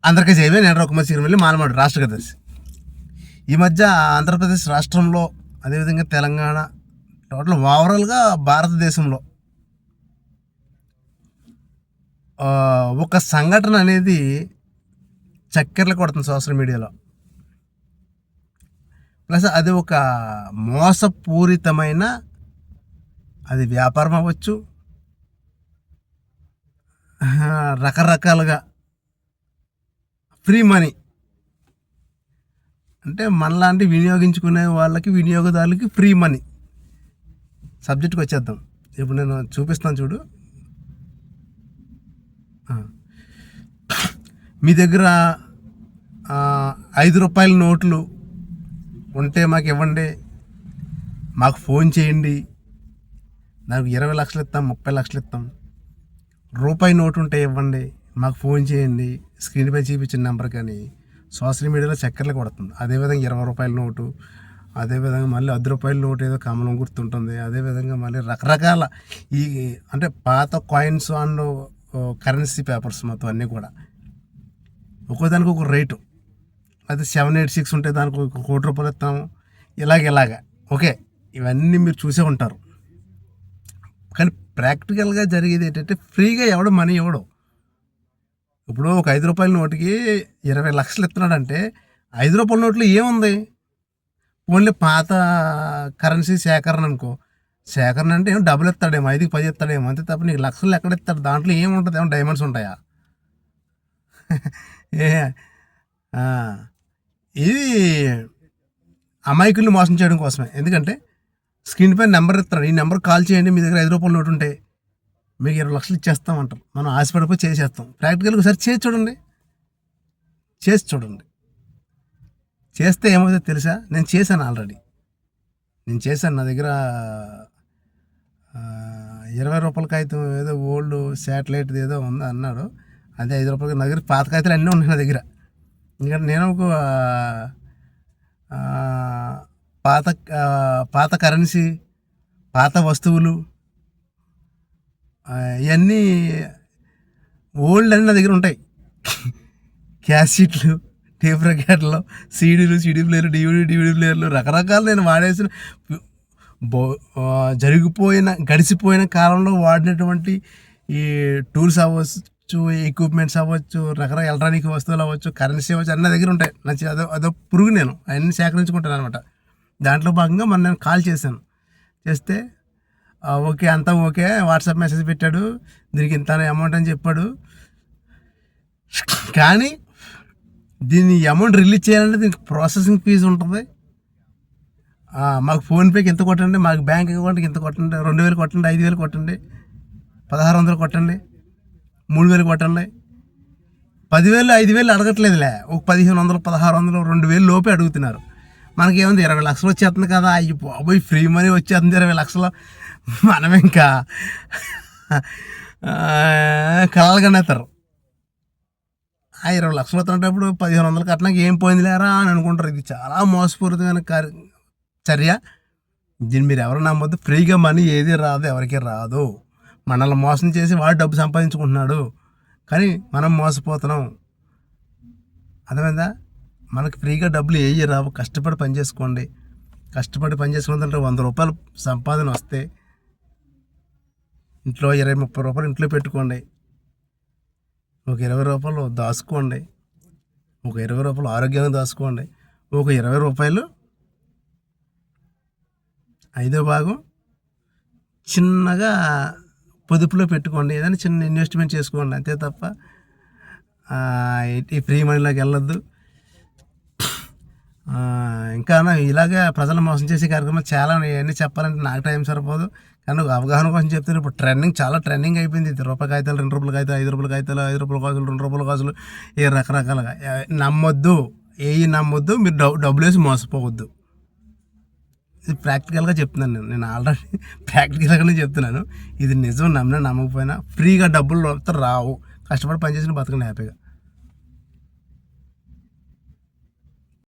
అందరికీ జైవే. నేను రఘుమతి సిరిమల్లి, మాలమాడు రాష్ట్ర కార్యదర్శి. ఈ మధ్య ఆంధ్రప్రదేశ్ రాష్ట్రంలో, అదేవిధంగా తెలంగాణ, టోటల్ ఓవరాల్గా భారతదేశంలో ఒక సంఘటన అనేది చక్కెర్లు కొడుతుంది సోషల్ మీడియాలో. ప్లస్ అది ఒక మోసపూరితమైన, అది వ్యాపారం అవ్వచ్చు, రకరకాలుగా ఫ్రీ మనీ అంటే మనలాంటి వినియోగించుకునే వాళ్ళకి, వినియోగదారులకి ఫ్రీ మనీ. సబ్జెక్ట్కి వచ్చేద్దాం. ఇప్పుడు నేను చూపిస్తాను చూడు. మీ దగ్గర 5 రూపాయల నోట్లు ఉంటే మాకు ఇవ్వండి, మాకు ఫోన్ చేయండి, నాకు 20 లక్షలు ఇస్తాం, 30 లక్షలు ఇస్తాం. రూపాయి నోటు ఉంటే ఇవ్వండి, మాకు ఫోన్ చేయండి, స్క్రీన్పై చూపించిన నెంబర్. కానీ సోషల్ మీడియాలో చక్కెరలు కొడుతుంది. అదేవిధంగా 20 రూపాయల నోటు, అదేవిధంగా మళ్ళీ 10 రూపాయల నోటు ఏదో కమలం గుర్తుంటుంది. అదేవిధంగా మళ్ళీ రకరకాల ఈ అంటే పాత కాయిన్స్ అండ్ కరెన్సీ పేపర్స్ మొత్తం అన్నీ కూడా ఒక్కోదానికి ఒక రేటు. అది 786 ఉంటే దానికి ₹1,00,00,000 ఇస్తాము. ఇలాగ ఓకే, ఇవన్నీ మీరు చూసే ఉంటారు. కానీ ప్రాక్టికల్గా జరిగేది ఏంటంటే ఫ్రీగా ఎవడు మనీ ఇవ్వడు. ఇప్పుడు ఒక 5 రూపాయల నోటుకి 20 లక్షలు ఇస్తున్నాడంటే 5 రూపాయల నోట్లో ఏముంది? ఓన్లీ పాత కరెన్సీ సేకరణ అనుకో. సేకరణ అంటే ఏమో డబ్బులు ఇస్తాడేమో, 5కి 10 ఇస్తాడేమో, అంతే తప్ప నీకు లక్షలు ఎక్కడ ఇస్తాడు? దాంట్లో ఏముంటుంది? ఏమో డైమండ్స్ ఉంటాయా? ఇది అమాయకుల్ని మోసం చేయడం కోసమే. ఎందుకంటే స్క్రీన్ పైన నెంబర్ ఇస్తాడు, ఈ నెంబర్ కాల్ చేయండి, మీ దగ్గర 5 రూపాయల నోటు ఉంటే మీకు 20 లక్షలు ఇచ్చేస్తామంటాం. మనం ఆశపడిపోయి చేసేస్తాం. ప్రాక్టికల్గా ఒకసారి చేసి చూడండి, చేస్తే ఏమవుతుందో తెలుసా? నేను చేశాను ఆల్రెడీ. నా దగ్గర 20 రూపాయల కాగితం ఏదో ఓల్డ్ శాటిలైట్ ఏదో ఉంది అన్నాడు. అదే 5 రూపాయలకి నా దగ్గర పాత కాగితాలు అన్నీ ఉన్నాయి నా దగ్గర. ఎందుకంటే నేను ఒక పాత కరెన్సీ, పాత వస్తువులు, ఇవన్నీ ఓల్డ్ అని నా దగ్గర ఉంటాయి. క్యాసెట్లు, టేప్ రికార్డులు, సీడీ ప్లేయర్లు, డివిడి ప్లేయర్లు, రకరకాలు నేను వాడేసిన గడిచిపోయిన కాలంలో వాడినటువంటి ఈ టూల్స్ అవ్వచ్చు, ఎక్విప్మెంట్స్ అవ్వచ్చు, రకరకాల ఎలక్ట్రానిక్ వస్తువులు అవ్వచ్చు, కరెన్సీ అవ్వచ్చు, అన్ని నా దగ్గర ఉంటాయి. అదో పురుగు నేను అవన్నీ సేకరించుకుంటాను అనమాట. దాంట్లో భాగంగా నేను కాల్ చేశాను. చేస్తే ఓకే, అంతా ఓకే, వాట్సాప్ మెసేజ్ పెట్టాడు, దీనికి ఇంత అమౌంట్ అని చెప్పాడు. కానీ దీన్ని అమౌంట్ రిలీజ్ చేయాలంటే దీనికి ప్రాసెసింగ్ ఫీజు ఉంటుంది. మాకు ఫోన్పేకి ఇంత కొట్టండి, మాకు బ్యాంక్ అకౌంట్కి ఇంత కొట్టండి, 2,000 కొట్టండి, 5,000 కొట్టండి, 1,600 కొట్టండి, 3,000 కొట్టండి. 10,000 5,000 అడగట్లేదులే, ఒక 1,500 1,600 2,000 లోపే అడుగుతున్నారు. మనకేముంది 20 లక్షలు వచ్చేస్తుంది కదా, అయ్యి బాబోయ్ ఫ్రీ మనీ వచ్చేస్తుంది 20 లక్షలు. మనం ఇంకా కళలు కనేస్తారు. 20 లక్షలు వస్తున్నప్పుడు 1,500 కట్టడానికి ఏం పోయిందిలేరా అని అనుకుంటారు. ఇది చాలా మోసపూరితమైన చర్య. దీన్ని మీరు ఎవరు నమ్మొద్దు. ఫ్రీగా మనీ ఏది రాదు, ఎవరికి రాదు. మనల్ని మోసం చేసి వాడు డబ్బు సంపాదించుకుంటున్నాడు, కానీ మనం మోసపోతున్నాం. అర్థమైందా? మనకు ఫ్రీగా డబ్బులు ఏవి రావు. కష్టపడి పని చేసుకోండి. కష్టపడి పని చేసుకుందంటే 100 రూపాయలు సంపాదన వస్తే ఇంట్లో 20-30 రూపాయలు ఇంట్లో పెట్టుకోండి. ఒక 20 రూపాయలు దాచుకోండి. ఒక 20 రూపాయలు ఆరోగ్యంగా దాచుకోండి. ఒక 20 రూపాయలు 5వ భాగం చిన్నగా పొదుపులో పెట్టుకోండి. ఏదైనా చిన్న ఇన్వెస్ట్మెంట్ చేసుకోండి, అంతే తప్ప ఈ ఫ్రీ మనీలోకి వెళ్ళొద్దు. ఇంకా ఇలాగే ప్రజలు మోసం చేసే కార్యక్రమాలు చాలా ఇవన్నీ చెప్పాలంటే నాకు టైం సరిపోదు. కానీ అవగాహన కోసం చెప్తాను. ఇప్పుడు చాలా ట్రెండింగ్ అయిపోయింది. ₹1 కాగితాలు, ₹2 కాగితాలు, ₹5 కాగితాలు, ₹5 కాసులు, ₹2 కాసులు, ఏ రకరకాలుగా. నమ్మొద్దు, నమ్మొద్దు. మీరు డబ్బులు వేసి మోసపోవద్దు. ఇది ప్రాక్టికల్గా చెప్తున్నాను. నేను ఆల్రెడీ ప్రాక్టికల్గానే చెప్తున్నాను. ఇది నిజం. నమ్మకపోయినా ఫ్రీగా డబ్బులు రావు. కష్టపడి పనిచేసిన బతకండి హ్యాపీగా.